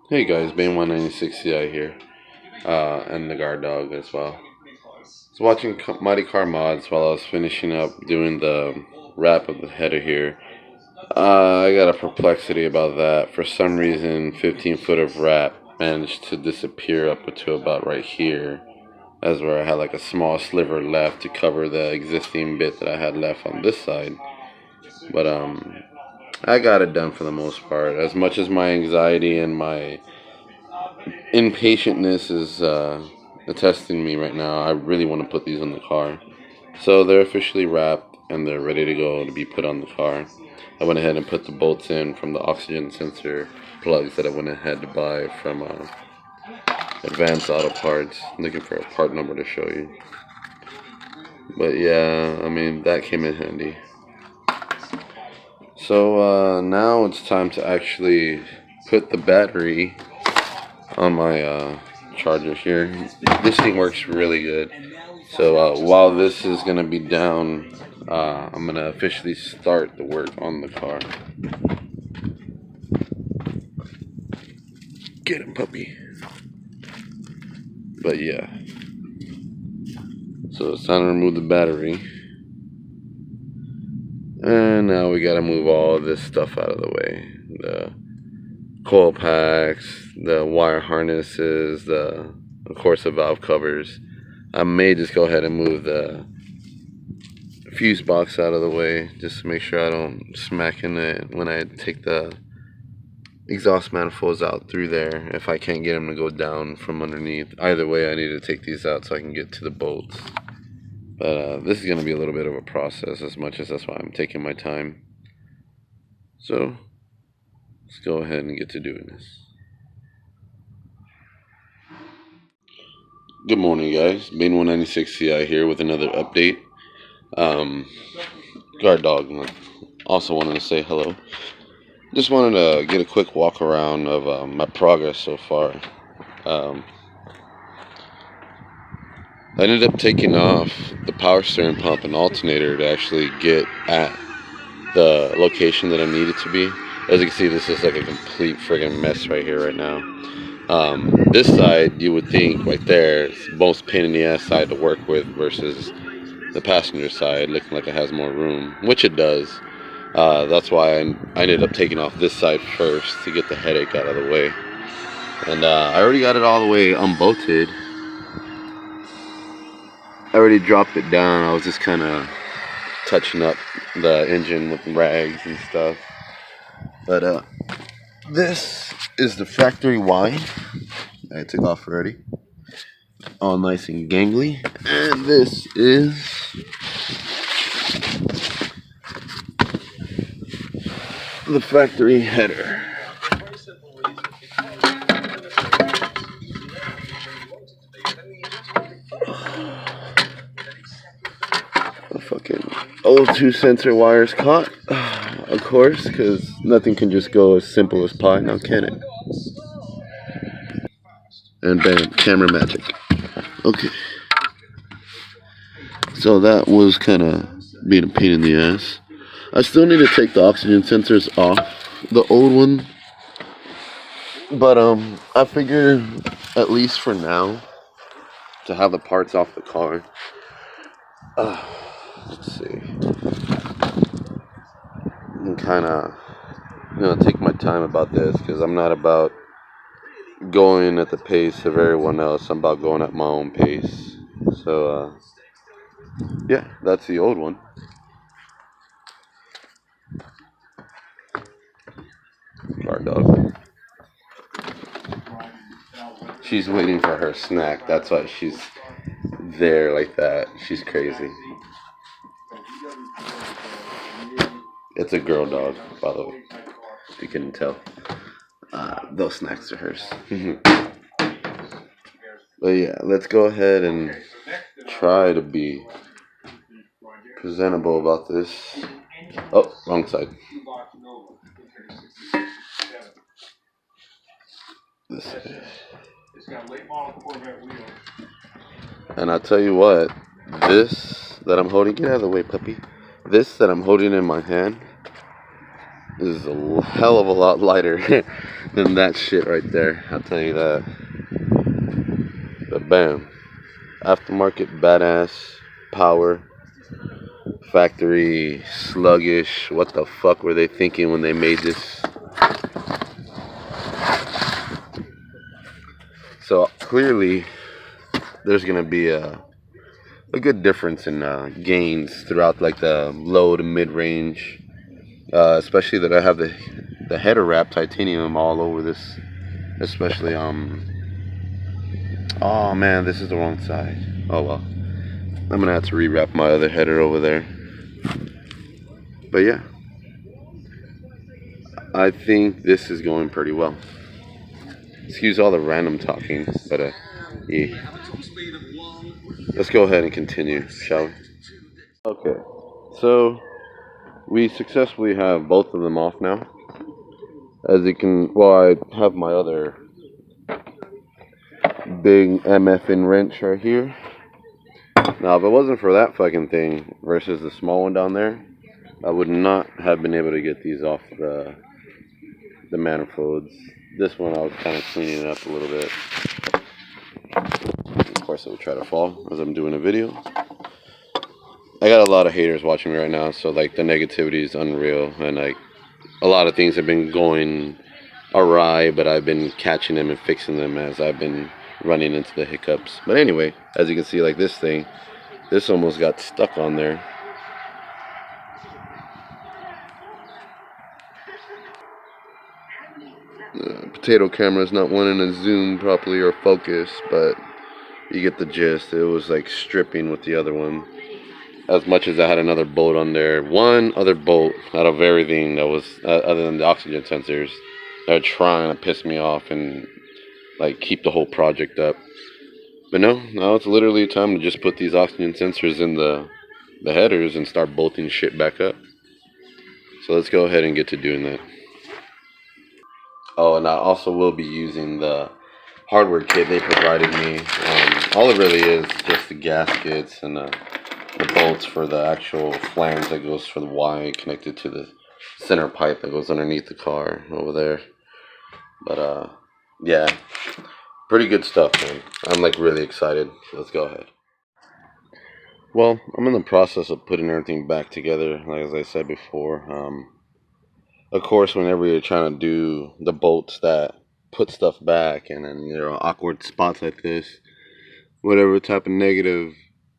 Hey guys, Bane196CI here, and the guard dog as well. I was watching Mighty Car Mods while I was finishing up doing the wrap of the header here. I got a perplexity about that. For some reason, 15 foot of wrap managed to disappear up to about right here, as where I had like a small sliver left to cover the existing bit that I had left on this side. But I got it done for the most part. As much as my anxiety and my impatientness is attesting me right now, I really want to put these on the car. So they're officially wrapped and they're ready to go to be put on the car. I went ahead and put the bolts in from the oxygen sensor plugs that I went ahead to buy from Advanced Auto Parts. I'm looking for a part number to show you. But yeah, I mean, that came in handy. So now it's time to actually put the battery on my charger here. This thing works really good. So while this is going to be down, I'm going to officially start the work on the car. Get him, puppy. But yeah. So it's time to remove the battery. And now we got to move all of this stuff out of the way. The coil packs, the wire harnesses, of course the valve covers. I may just go ahead and move the fuse box out of the way just to make sure I don't smack in it when I take the exhaust manifolds out through there, if I can't get them to go down from underneath. Either way, I need to take these out so I can get to the bolts. But this is going to be a little bit of a process, as much as that's why I'm taking my time. So let's go ahead and get to doing this. Good morning, guys. Bane196CI here with another update. Guard dog also wanted to say hello. Just wanted to get a quick walk around of my progress so far. I ended up taking off the power steering pump and alternator to actually get at the location that I needed to be. As you can see, this is like a complete friggin' mess right here right now. This side, you would think right there, is the most pain in the ass side to work with versus the passenger side, looking like it has more room, which it does. That's why I ended up taking off this side first to get the headache out of the way. And I already got it all the way unbolted. I already dropped it down. I was just kind of touching up the engine with rags and stuff. But this is the factory Y. I took off already. All nice and gangly. And this is the factory header. The fucking O2 sensor wires caught, of course, because nothing can just go as simple as pie, now can it? And bam, camera magic. Okay. So that was kind of being a pain in the ass. I still need to take the oxygen sensors off the old one. But I figure, at least for now, to have the parts off the car. Let's see. I'm kind of gonna take my time about this because I'm not about going at the pace of everyone else. I'm about going at my own pace. So yeah, that's the old one. Guard dog. She's waiting for her snack. That's why she's there like that. She's crazy. It's a girl dog, by the way. If you couldn't tell. Those snacks are hers. But yeah, let's go ahead and try to be presentable about this. Oh, wrong side. This side. And I'll tell you what, this that I'm holding, get out of the way, puppy. This that I'm holding in my hand is a hell of a lot lighter than that shit right there. I'll tell you that. But bam, aftermarket badass, power, factory sluggish. What the fuck were they thinking when they made this? So clearly, there's gonna be a good difference in gains throughout like the low to mid range, especially that I have the header wrap titanium all over this, especially oh man, this is the wrong side. Oh well, I'm gonna have to rewrap my other header over there. But yeah, I think this is going pretty well. Excuse all the random talking, but yeah. Let's go ahead and continue, shall we? Okay, so we successfully have both of them off now. As you can, well, I have my other big MFN wrench right here. Now, if it wasn't for that fucking thing versus the small one down there, I would not have been able to get these off the manifolds. This one I was kind of cleaning it up a little bit. Of course, it would try to fall as I'm doing a video. I got a lot of haters watching me right now, so like the negativity is unreal, and like a lot of things have been going awry, but I've been catching them and fixing them as I've been running into the hiccups. But anyway, as you can see, like this thing, this almost got stuck on there. The potato camera is not wanting to zoom properly or focus, but you get the gist. It was like stripping with the other one. As much as I had another bolt on there, one other bolt out of everything that was other than the oxygen sensors, they're trying to piss me off and like keep the whole project up. But no, now it's literally time to just put these oxygen sensors in the headers and start bolting shit back up. So let's go ahead and get to doing that. Oh, and I also will be using the hardware kit they provided me. All it really is just the gaskets and the bolts for the actual flange that goes for the Y connected to the center pipe that goes underneath the car over there. But yeah, pretty good stuff, man. I'm like really excited. Let's go ahead. Well, I'm in the process of putting everything back together, like as I said before. Of course, whenever you're trying to do the bolts that put stuff back, and then awkward spots like this, whatever type of negative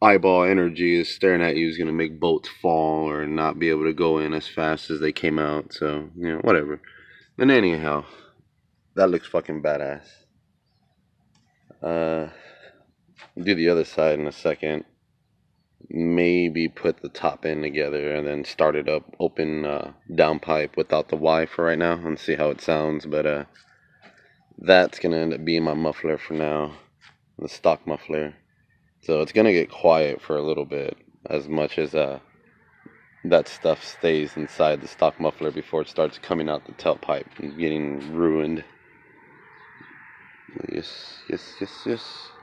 eyeball energy is staring at you is going to make bolts fall or not be able to go in as fast as they came out. So, whatever. And anyhow, that looks fucking badass. Do the other side in a second. Maybe put the top end together and then start it up, open downpipe without the Y for right now and see how it sounds. But that's going to end up being my muffler for now, the stock muffler. So it's going to get quiet for a little bit, as much as that stuff stays inside the stock muffler before it starts coming out the tailpipe and getting ruined. Yes.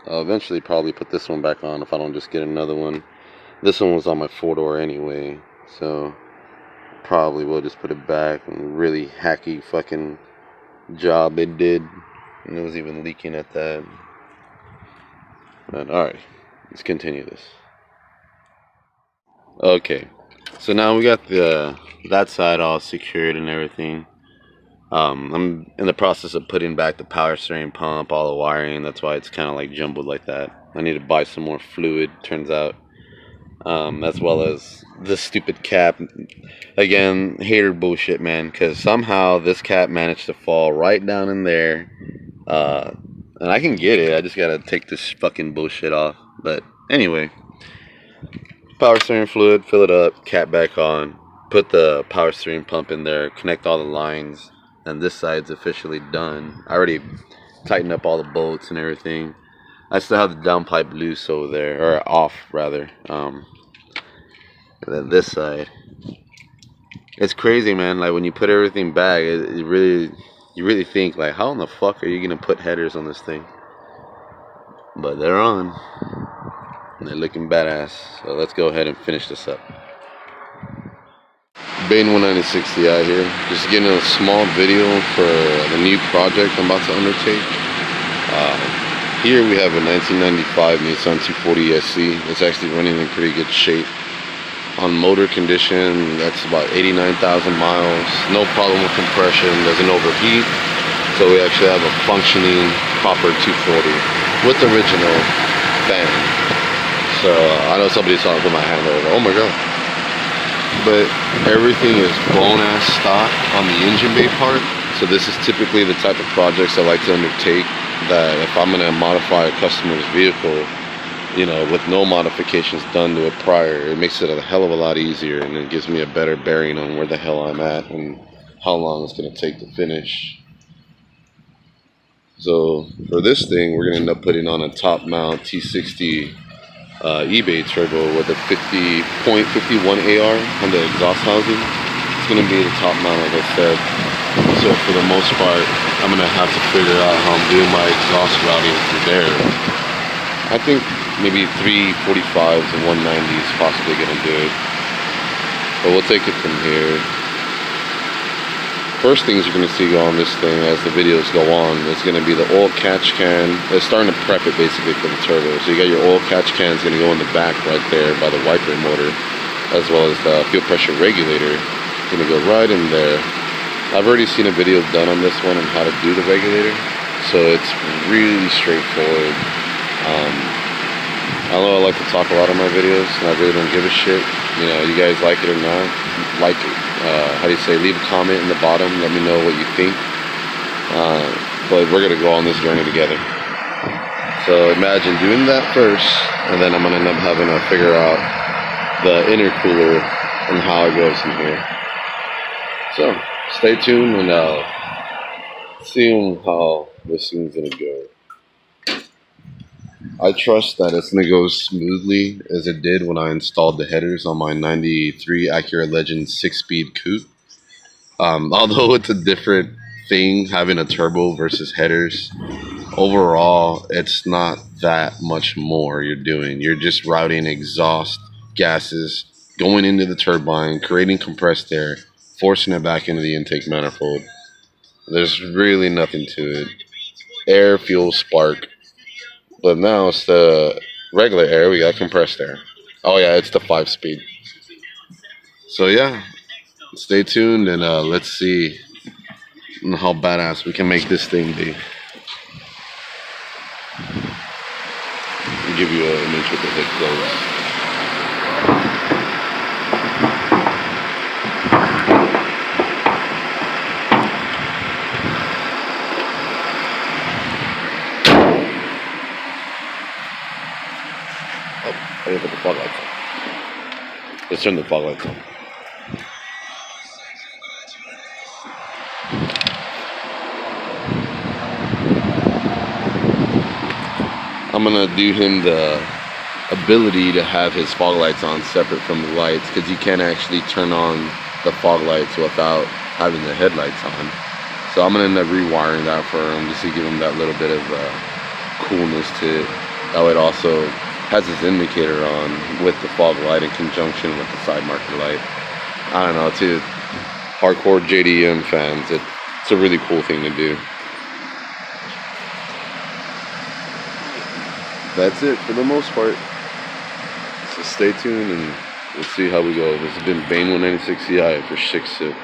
I'll eventually probably put this one back on if I don't just get another one. This one was on my 4-door anyway, so probably will just put it back. And really hacky fucking job it did. And it was even leaking at that. But alright, let's continue this. Okay, so now we got that side all secured and everything. I'm in the process of putting back the power steering pump, all the wiring. That's why it's kind of like jumbled like that. I need to buy some more fluid, turns out. As well as this stupid cap. Again, hater bullshit, man, because somehow this cap managed to fall right down in there. And I can get it, I just gotta take this fucking bullshit off. But anyway, power steering fluid, fill it up, cap back on, put the power steering pump in there, connect all the lines, and this side's officially done. I already tightened up all the bolts and everything. I still have the downpipe loose over there, or off rather. And then this side, it's crazy, man. Like when you put everything back, you really think like, how in the fuck are you gonna put headers on this thing? But they're on, and they're looking badass. So let's go ahead and finish this up. Bane 196 Ti here, just getting a small video for the new project I'm about to undertake. Here we have a 1995 Nissan 240 SC. It's actually running in pretty good shape. On motor condition, that's about 89,000 miles. No problem with compression, doesn't overheat. So we actually have a functioning proper 240 with original fan. So I know somebody's talking with my hand over. Oh my god. But everything is bone ass stock on the engine bay part. So this is typically the type of projects I like to undertake, that if I'm going to modify a customer's vehicle, you know, with no modifications done to it prior, it makes it a hell of a lot easier, and it gives me a better bearing on where the hell I'm at and how long it's going to take to finish. So for this thing, we're going to end up putting on a top mount T60 eBay turbo with a 50.51 AR on the exhaust housing. It's going to be the top mount, like I said. So for the most part, I'm going to have to figure out how I'm doing my exhaust routing through there. I think maybe 345s and 190s possibly going to do it. But we'll take it from here. First things you're going to see go on this thing as the videos go on is going to be the oil catch can. It's starting to prep it basically for the turbo. So you got your oil catch can is going to go in the back right there by the wiper motor, as well as the fuel pressure regulator. It's going to go right in there. I've already seen a video done on this one on how to do the regulator, so it's really straightforward. I know I like to talk a lot on my videos, and I really don't give a shit. You know, you guys like it or not, like it. How do you say, leave a comment in the bottom, let me know what you think. But we're going to go on this journey together. So imagine doing that first, and then I'm going to end up having to figure out the intercooler and how it goes from here. So stay tuned, and see how this thing's going to go. I trust that it's going to go smoothly as it did when I installed the headers on my 93 Acura Legend 6-speed coupe. Although it's a different thing having a turbo versus headers, overall it's not that much more you're doing. You're just routing exhaust gases going into the turbine, creating compressed air, forcing it back into the intake manifold. There's really nothing to it. Air, fuel, spark. But now it's the regular air, we got compressed air. Oh yeah, it's the 5-speed. So yeah, stay tuned, and let's see how badass we can make this thing be. I'll give you an image with the hood closed. I didn't put the fog lights on. Let's turn the fog lights on. I'm gonna do him the ability to have his fog lights on separate from the lights, because you can't actually turn on the fog lights without having the headlights on. So I'm gonna end up rewiring that for him just to give him that little bit of coolness to it. That way it also has his indicator on with the fog light in conjunction with the side marker light. I don't know, to hardcore JDM fans, it's a really cool thing to do. That's it for the most part. So stay tuned and we'll see how we go. This has been Bane 196 Ci for 6-Sip.